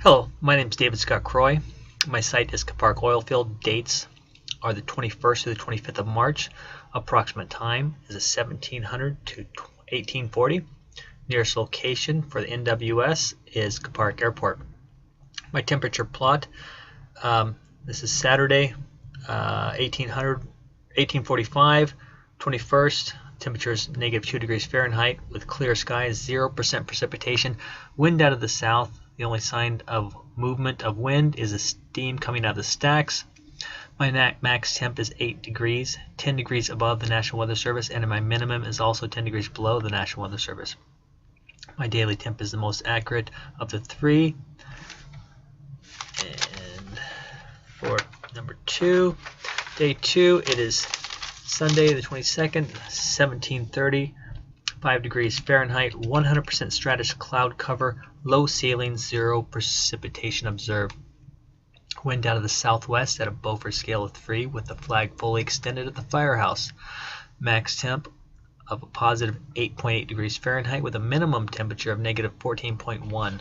Hello, my name is David Scott Croy. My site is Park Oilfield. Dates are the 21st to the 25th of March. Approximate time is 1700 to 1840. Nearest location for the NWS is Park Airport. My temperature plot, this is Saturday, 1845, 21st. Temperature is -2 degrees Fahrenheit with clear skies, 0% precipitation, wind out of the south. The only sign of movement of wind is the steam coming out of the stacks. My max temp is 8 degrees, 10 degrees above the National Weather Service, and my minimum is also 10 degrees below the National Weather Service. My daily temp is the most accurate of the three. And for number 2, day 2, it is Sunday the 22nd, 1730. 5 degrees Fahrenheit, 100% stratus cloud cover, low ceiling, 0 precipitation observed. Wind out of the southwest at a Beaufort scale of 3 with the flag fully extended at the firehouse. Max temp of a positive 8.8 degrees Fahrenheit with a minimum temperature of -14.1.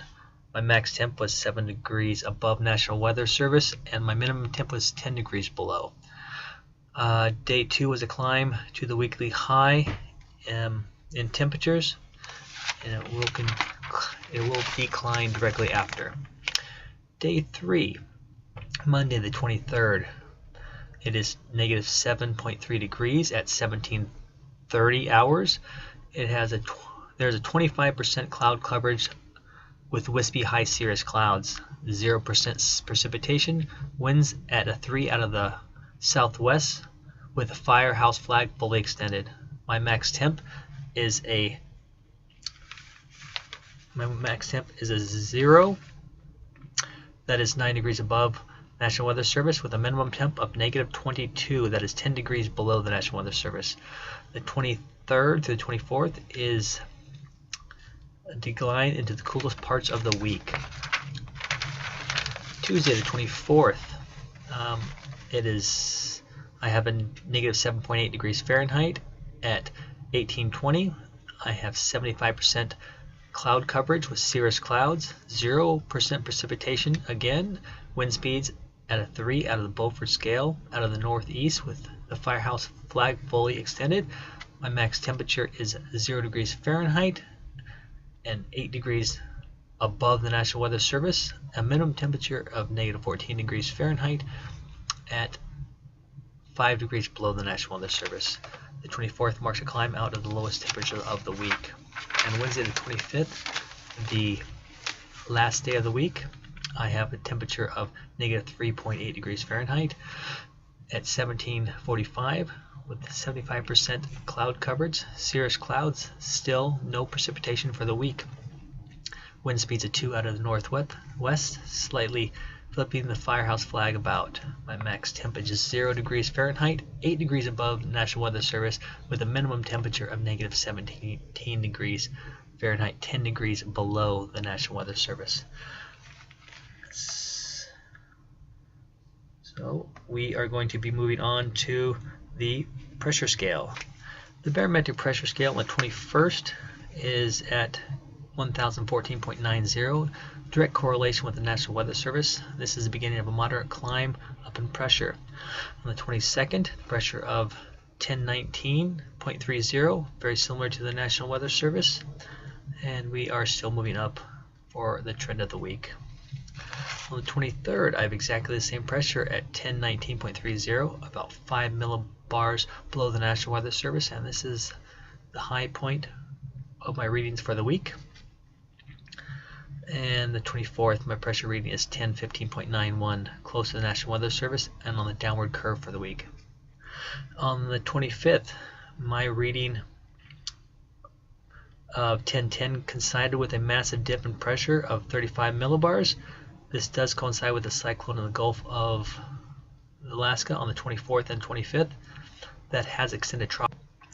My max temp was 7 degrees above National Weather Service and my minimum temp was 10 degrees below. Day 2 was a climb to the weekly high in temperatures, and it will decline directly after. Day 3, Monday the 23rd, it is -7.3 degrees at 1730 hours. There's a 25% cloud coverage with wispy high cirrus clouds, 0% precipitation, winds at a 3 out of the southwest with the firehouse flag fully extended. My max temp is a 0. That is 9 degrees above National Weather Service with a minimum temp of -22. That is 10 degrees below the National Weather Service. The 23rd to the 24th is a decline into the coolest parts of the week. Tuesday the 24th, I have a -7.8 degrees Fahrenheit at 1820. I have 75% cloud coverage with cirrus clouds, 0% precipitation again, wind speeds at a 3 out of the Beaufort scale out of the northeast with the firehouse flag fully extended. My max temperature is 0 degrees Fahrenheit and 8 degrees above the National Weather Service, a minimum temperature of -14 degrees Fahrenheit at 5 degrees below the National Weather Service. The 24th marks a climb out of the lowest temperature of the week. And Wednesday the 25th, the last day of the week, I have a temperature of -3.8 degrees Fahrenheit at 1745 with 75% cloud coverage, cirrus clouds, still no precipitation for the week. Wind speeds of 2 out of the northwest, slightly flipping the firehouse flag about. My max temperature is 0 degrees Fahrenheit, 8 degrees above National Weather Service with a minimum temperature of -17 degrees Fahrenheit, 10 degrees below the National Weather Service. So we are going to be moving on to the pressure scale. The barometric pressure scale on the 21st is at 1014.90, direct correlation with the National Weather Service. This is the beginning of a moderate climb up in pressure. On the 22nd, pressure of 1019.30, very similar to the National Weather Service, and we are still moving up for the trend of the week. On the 23rd, I have exactly the same pressure at 1019.30, about 5 millibars below the National Weather Service, and this is the high point of my readings for the week. And the 24th, my pressure reading is 1015.91, close to the National Weather Service and on the downward curve for the week. On the 25th, my reading of 1010 coincided with a massive dip in pressure of 35 millibars. This does coincide with the cyclone in the Gulf of Alaska on the 24th and 25th that has extended trough.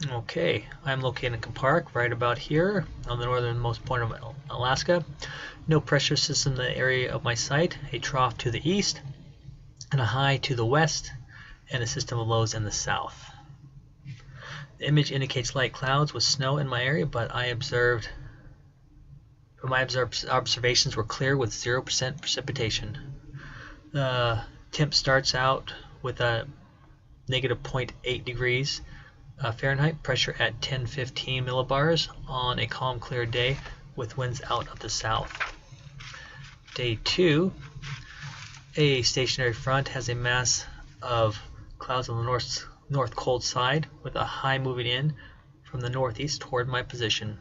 Okay, I'm located in Park, right about here on the northernmost point of Alaska. No pressure system in the area of my site, a trough to the east and a high to the west, and a system of lows in the south. The image indicates light clouds with snow in my area, but I observed My observations were clear with 0% precipitation. Temp starts out with a negative 0.8 degrees Fahrenheit, pressure at 1015 millibars on a calm, clear day with winds out of the south. Day 2, a stationary front has a mass of clouds on the north cold side with a high moving in from the northeast toward my position.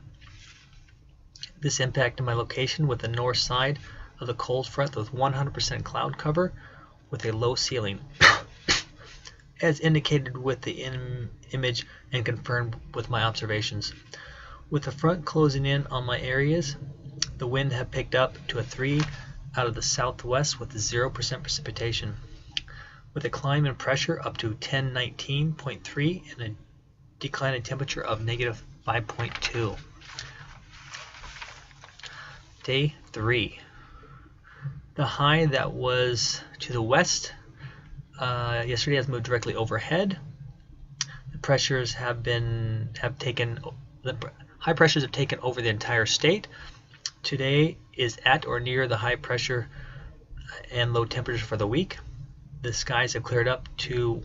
This impacted my location with the north side of the cold front with 100% cloud cover with a low ceiling, as indicated with the image and confirmed with my observations. With the front closing in on my areas, the wind had picked up to a 3 out of the southwest with 0% precipitation, with a climb in pressure up to 1019.3 and a decline in temperature of negative 5.2. Day 3. The high that was to the west yesterday has moved directly overhead. The high pressures have taken over the entire state. Today is at or near the high pressure and low temperature for the week. The skies have cleared up to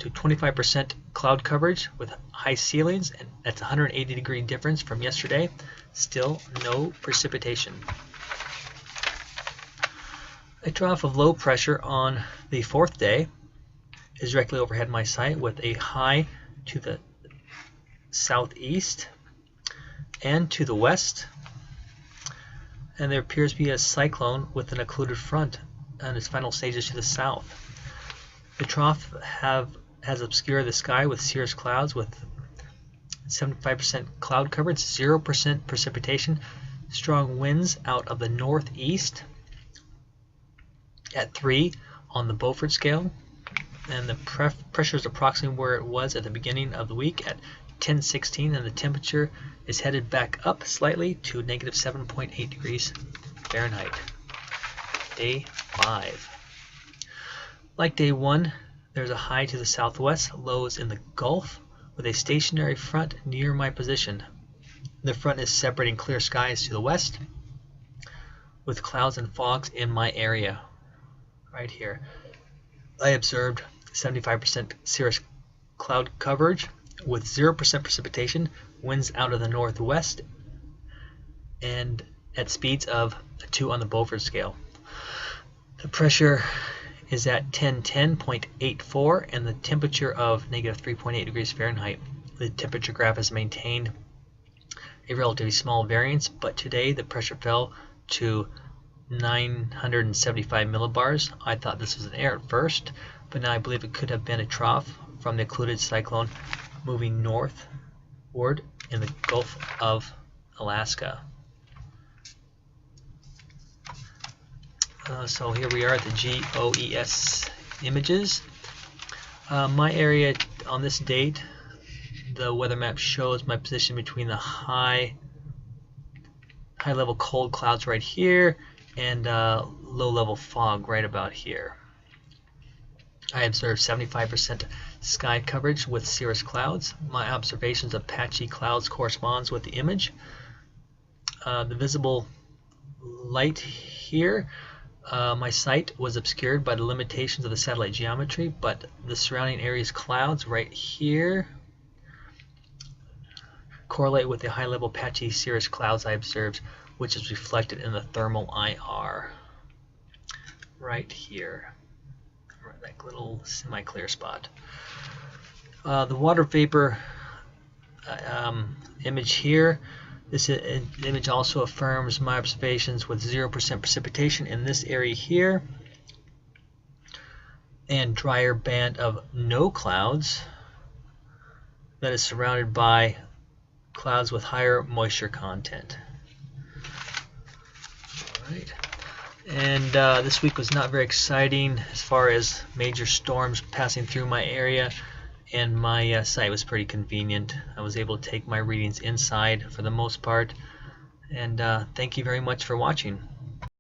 25% cloud coverage with high ceilings, and that's a 180-degree difference from yesterday. Still no precipitation. A trough of low pressure on the 4th day is directly overhead my site with a high to the southeast and to the west, and there appears to be a cyclone with an occluded front and its final stages to the south. The trough has obscured the sky with cirrus clouds with 75% cloud coverage, 0% precipitation, strong winds out of the northeast at 3 on the Beaufort scale, and the pressure is approximately where it was at the beginning of the week at 1016, and the temperature is headed back up slightly to negative 7.8 degrees Fahrenheit. Day 5. Like day 1, there's a high to the southwest, lows in the Gulf, with a stationary front near my position. The front is separating clear skies to the west, with clouds and fogs in my area. Right here, I observed 75% cirrus cloud coverage with 0% precipitation, winds out of the northwest, and at speeds of 2 on the Beaufort scale. The pressure is at 1010.84 and the temperature of negative 3.8 degrees Fahrenheit. The temperature graph has maintained a relatively small variance, but today the pressure fell to 975 millibars. I thought this was an error at first, but now I believe it could have been a trough from the occluded cyclone moving northward in the Gulf of Alaska. So here we are at the GOES images. My area on this date, the weather map shows my position between the high level cold clouds right here and low level fog right about here. I observed 75% sky coverage with cirrus clouds. My observations of patchy clouds corresponds with the image. The visible light here, my site was obscured by the limitations of the satellite geometry, but the surrounding area's clouds right here correlate with the high-level patchy cirrus clouds I observed, which is reflected in the thermal IR right here, that little semi-clear spot. The water vapor image here, this image also affirms my observations with 0% precipitation in this area here and drier band of no clouds that is surrounded by clouds with higher moisture content. Alright. And this week was not very exciting as far as major storms passing through my area, and my site was pretty convenient. I was able to take my readings inside for the most part, and thank you very much for watching.